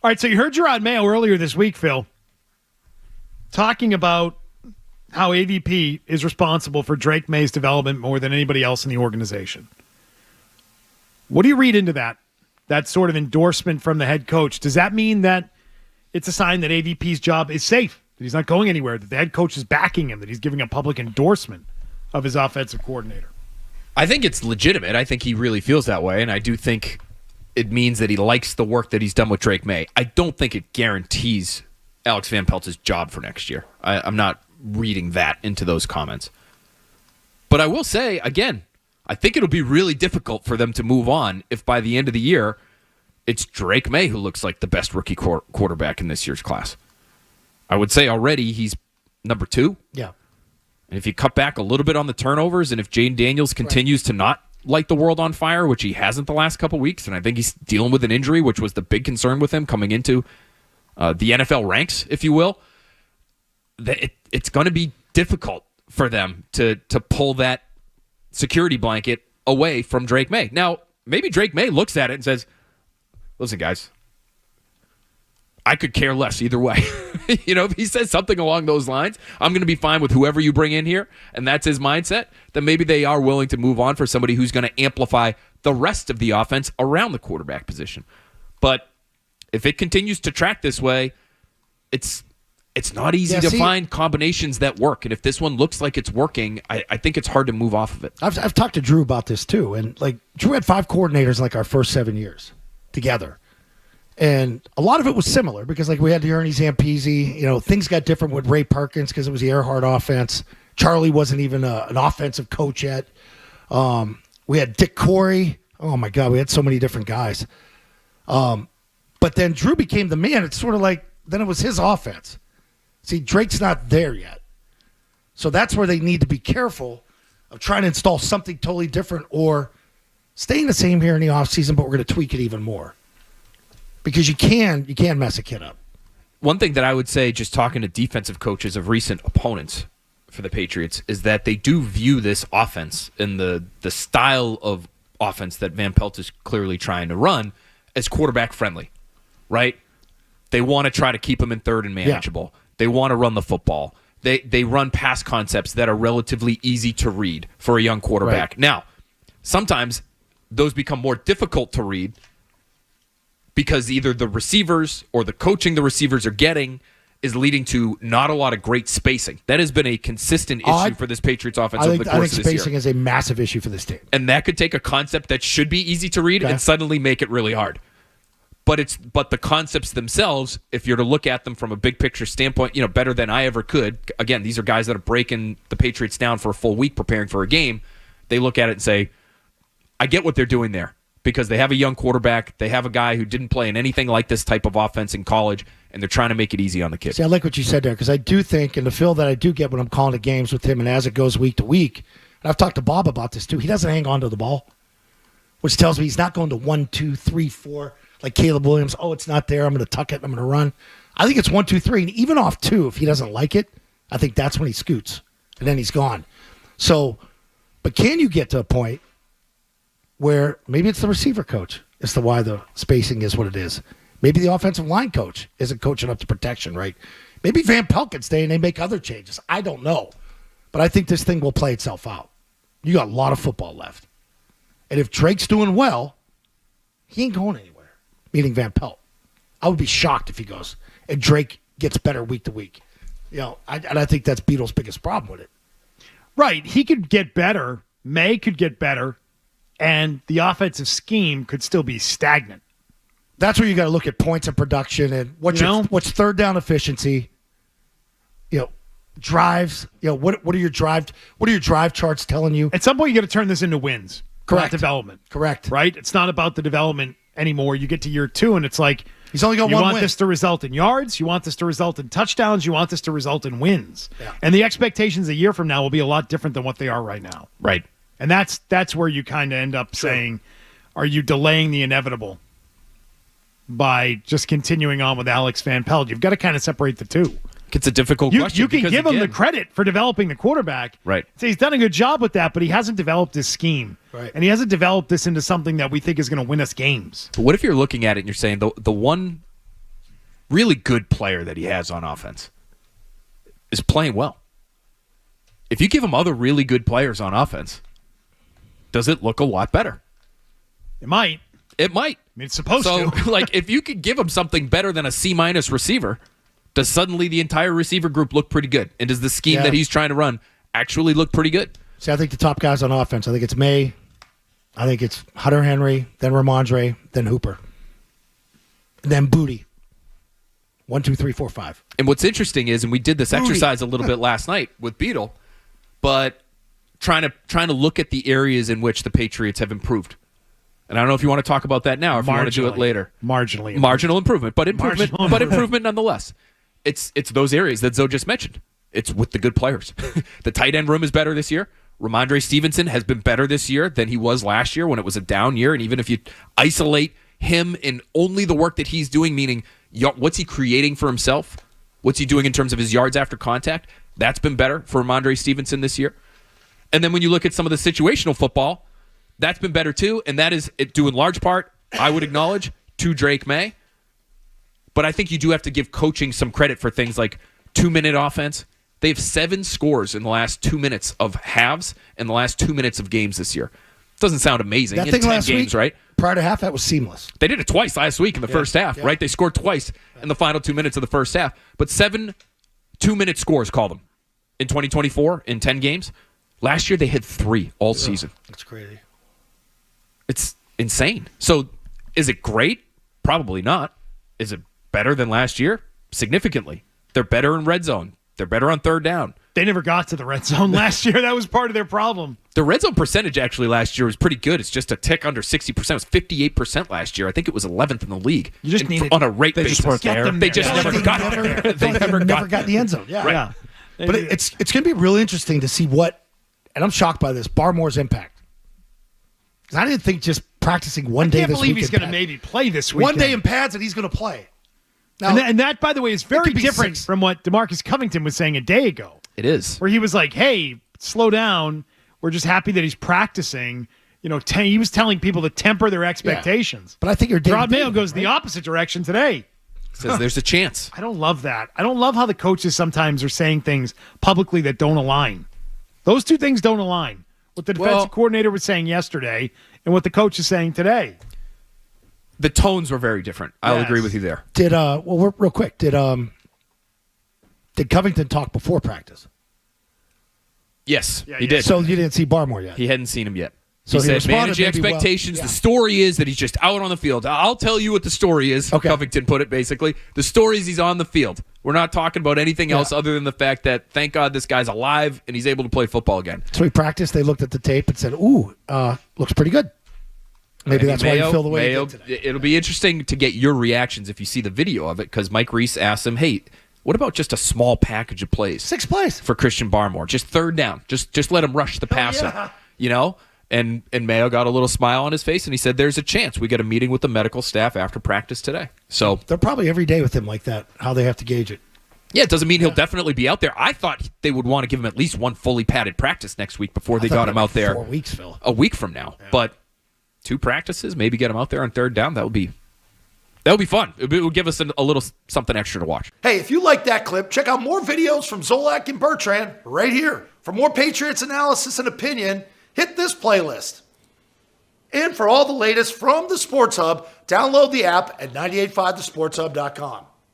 All right, so you heard Gerard Mayo earlier this week, Phil, talking about how AVP is responsible for Drake May's development more than anybody else in the organization. What do you read into that? That sort of endorsement from the head coach. Does that mean that it's a sign that AVP's job is safe, that he's not going anywhere, that the head coach is backing him, that he's giving a public endorsement of his offensive coordinator? I think it's legitimate. I think he really feels that way, and I do think it means that he likes the work that he's done with Drake May. I don't think it guarantees Alex Van Pelt's job for next year. I'm not reading that into those comments. But I will say, again, I think it'll be really difficult for them to move on if by the end of the year it's Drake May who looks like the best rookie quarterback in this year's class. I would say already he's number 2. Yeah. And if you cut back a little bit on the turnovers, and if Jane Daniels continues to not light the world on fire, which he hasn't the last couple weeks, and I think he's dealing with an injury, which was the big concern with him coming into the NFL ranks, if you will, it's going to be difficult for them to pull that security blanket away from Drake May. Now, maybe Drake May looks at it and says, listen, guys, I could care less either way. If he says something along those lines, I'm going to be fine with whoever you bring in here, and that's his mindset, then maybe they are willing to move on for somebody who's going to amplify the rest of the offense around the quarterback position. But if it continues to track this way, it's not easy to find combinations that work. And if this one looks like it's working, I think it's hard to move off of it. I've talked to Drew about this too, and Drew had 5 coordinators our first 7 years together. And a lot of it was similar because we had the Ernie Zampese. Things got different with Ray Perkins because it was the Earhart offense. Charlie wasn't even an offensive coach yet. We had Dick Corey. Oh, my God, we had so many different guys. But then Drew became the man. It's sort of then it was his offense. See, Drake's not there yet. So that's where they need to be careful of trying to install something totally different or staying the same here in the offseason, but we're going to tweak it even more. Because you can mess a kid up. One thing that I would say, just talking to defensive coaches of recent opponents for the Patriots, is that they do view this offense and the style of offense that Van Pelt is clearly trying to run as quarterback friendly, right? They want to try to keep him in third and manageable. Yeah. They want to run the football. They run pass concepts that are relatively easy to read for a young quarterback. Right. Now, sometimes those become more difficult to read because either the receivers or the coaching the receivers are getting is leading to not a lot of great spacing. That has been a consistent issue for this Patriots offense over the course of this year. I think spacing is a massive issue for this team. And that could take a concept that should be easy to read and suddenly make it really hard. But the concepts themselves, if you're to look at them from a big picture standpoint, better than I ever could. Again, these are guys that are breaking the Patriots down for a full week preparing for a game. They look at it and say, I get what they're doing there. Because they have a young quarterback, they have a guy who didn't play in anything like this type of offense in college, and they're trying to make it easy on the kid. See, I like what you said there, because I do think, and the feel that I do get when I'm calling the games with him, and as it goes week to week, and I've talked to Bob about this too, he doesn't hang on to the ball, which tells me he's not going to 1, 2, 3, 4, like Caleb Williams. Oh, it's not there. I'm going to tuck it. I'm going to run. I think it's 1, 2, 3, and even off 2, if he doesn't like it, I think that's when he scoots, and then he's gone. So, but can you get to a point where maybe it's the receiver coach as to why the spacing is what it is? Maybe the offensive line coach isn't coaching up to protection, right? Maybe Van Pelt can stay and they make other changes. I don't know. But I think this thing will play itself out. You got a lot of football left. And if Drake's doing well, he ain't going anywhere, meaning Van Pelt. I would be shocked if he goes and Drake gets better week to week. And I think that's Beadle's biggest problem with it. Right. He could get better. May could get better. And the offensive scheme could still be stagnant. That's where you got to look at points of production and what's third down efficiency. Drives. What are your drive charts telling you? At some point, you got to turn this into wins. Correct. Not development. Correct. Right. It's not about the development anymore. You get to year 2, and it's like he's only got one win. You want this to result in yards. You want this to result in touchdowns. You want this to result in wins. Yeah. And the expectations a year from now will be a lot different than what they are right now. Right. And that's where you kind of end up saying, are you delaying the inevitable by just continuing on with Alex Van Pelt? You've got to kind of separate the two. It's a difficult question. You can give him the credit for developing the quarterback. Right. So he's done a good job with that, but he hasn't developed his scheme. Right. And he hasn't developed this into something that we think is going to win us games. But what if you're looking at it and you're saying the one really good player that he has on offense is playing well. If you give him other really good players on offense, does it look a lot better? It might. It might. I mean, it's supposed So, to. like, if you could give him something better than a C-minus receiver, does suddenly the entire receiver group look pretty good? And does the scheme that he's trying to run actually look pretty good? See, I think the top guys on offense, I think it's May, I think it's Hunter Henry, then Ramondre, then Hooper, then Booty. 1, 2, 3, 4, 5. And what's interesting is, and we did this exercise a little bit last night with Beetle, but trying to look at the areas in which the Patriots have improved. And I don't know if you want to talk about that now or if you want to do it later. Marginal improvement, but improvement nonetheless. It's those areas that Zoe just mentioned. It's with the good players. The tight end room is better this year. Ramondre Stevenson has been better this year than he was last year when it was a down year. And even if you isolate him in only the work that he's doing, meaning what's he creating for himself, what's he doing in terms of his yards after contact, that's been better for Ramondre Stevenson this year. And then when you look at some of the situational football, that's been better too, and that is due in large part, I would acknowledge, to Drake May. But I think you do have to give coaching some credit for things like 2-minute offense. They have 7 scores in the last 2 minutes of halves and the last 2 minutes of games this year. Doesn't sound amazing That in thing 10 last games, week, right? Prior to half, that was seamless. They did it twice last week in the first half, right? They scored twice in the final 2 minutes of the first half. But 7 2-minute scores, call them, in 2024 in 10 games. Last year, they had 3 all season. That's crazy. It's insane. So is it great? Probably not. Is it better than last year? Significantly. They're better in red zone. They're better on third down. They never got to the red zone last year. That was part of their problem. The red zone percentage actually last year was pretty good. It's just a tick under 60%. It was 58% last year. I think it was 11th in the league. You just needed on a rate they basis. just weren't there. They just never got there. They never got in the end zone. Yeah. Right. Yeah. But it's going to be really interesting to see what, and I'm shocked by this, Barmore's impact. 'Cause I didn't think just practicing one day I can't this believe week he's in going to pads- maybe play this weekend. One day in pads and he's going to play. Now, And that, by the way, is very could be different 6. from what DeMarcus Covington was saying a day ago, It is. where he was like, hey, slow down. We're just happy that he's practicing. You know, he was telling people to temper their expectations. but I think you're Rod Mayo goes the opposite direction today. Says there's a chance. I don't love that. I don't love how the coaches sometimes are saying things publicly that don't align. Those two things don't align. What the defensive coordinator was saying yesterday and what the coach is saying today. The tones were very different. I'll Yes. agree with you there. Real quick, did Covington talk before practice? Yes, Yeah, he yeah. did. So you didn't see Barmore yet? He hadn't seen him yet. So He he said, responded manage maybe well. expectations. Yeah. The story is that he's just out on the field. I'll tell you what the story is. Okay. Covington put it basically. The story is he's on the field. We're not talking about anything else other than the fact that, thank God, this guy's alive and he's able to play football again. So he practiced. They looked at the tape and said, "Ooh, looks pretty good." Maybe that's why you feel the way you did today. It'll be interesting to get your reactions if you see the video of it, because Mike Reese asked him, hey, what about just a small package of plays? 6 plays. For Christian Barmore. Just third down. Just let him rush the passer. You know? And Mayo got a little smile on his face, and he said, there's a chance. We got a meeting with the medical staff after practice today. So, They're probably every day with him like that, how they have to gauge it. yeah, it doesn't mean he'll definitely be out there. I thought they would want to give him at least one fully padded practice next week before they got him out there 4 weeks, Phil. a week from now. But 2 practices, maybe get him out there on third down. That would be fun. It would give us a little something extra to watch. Hey, if you like that clip, check out more videos from Zolak and Bertrand right here. For more Patriots analysis and opinion, hit this playlist. And for all the latest from the Sports Hub, download the app at 985thesportshub.com.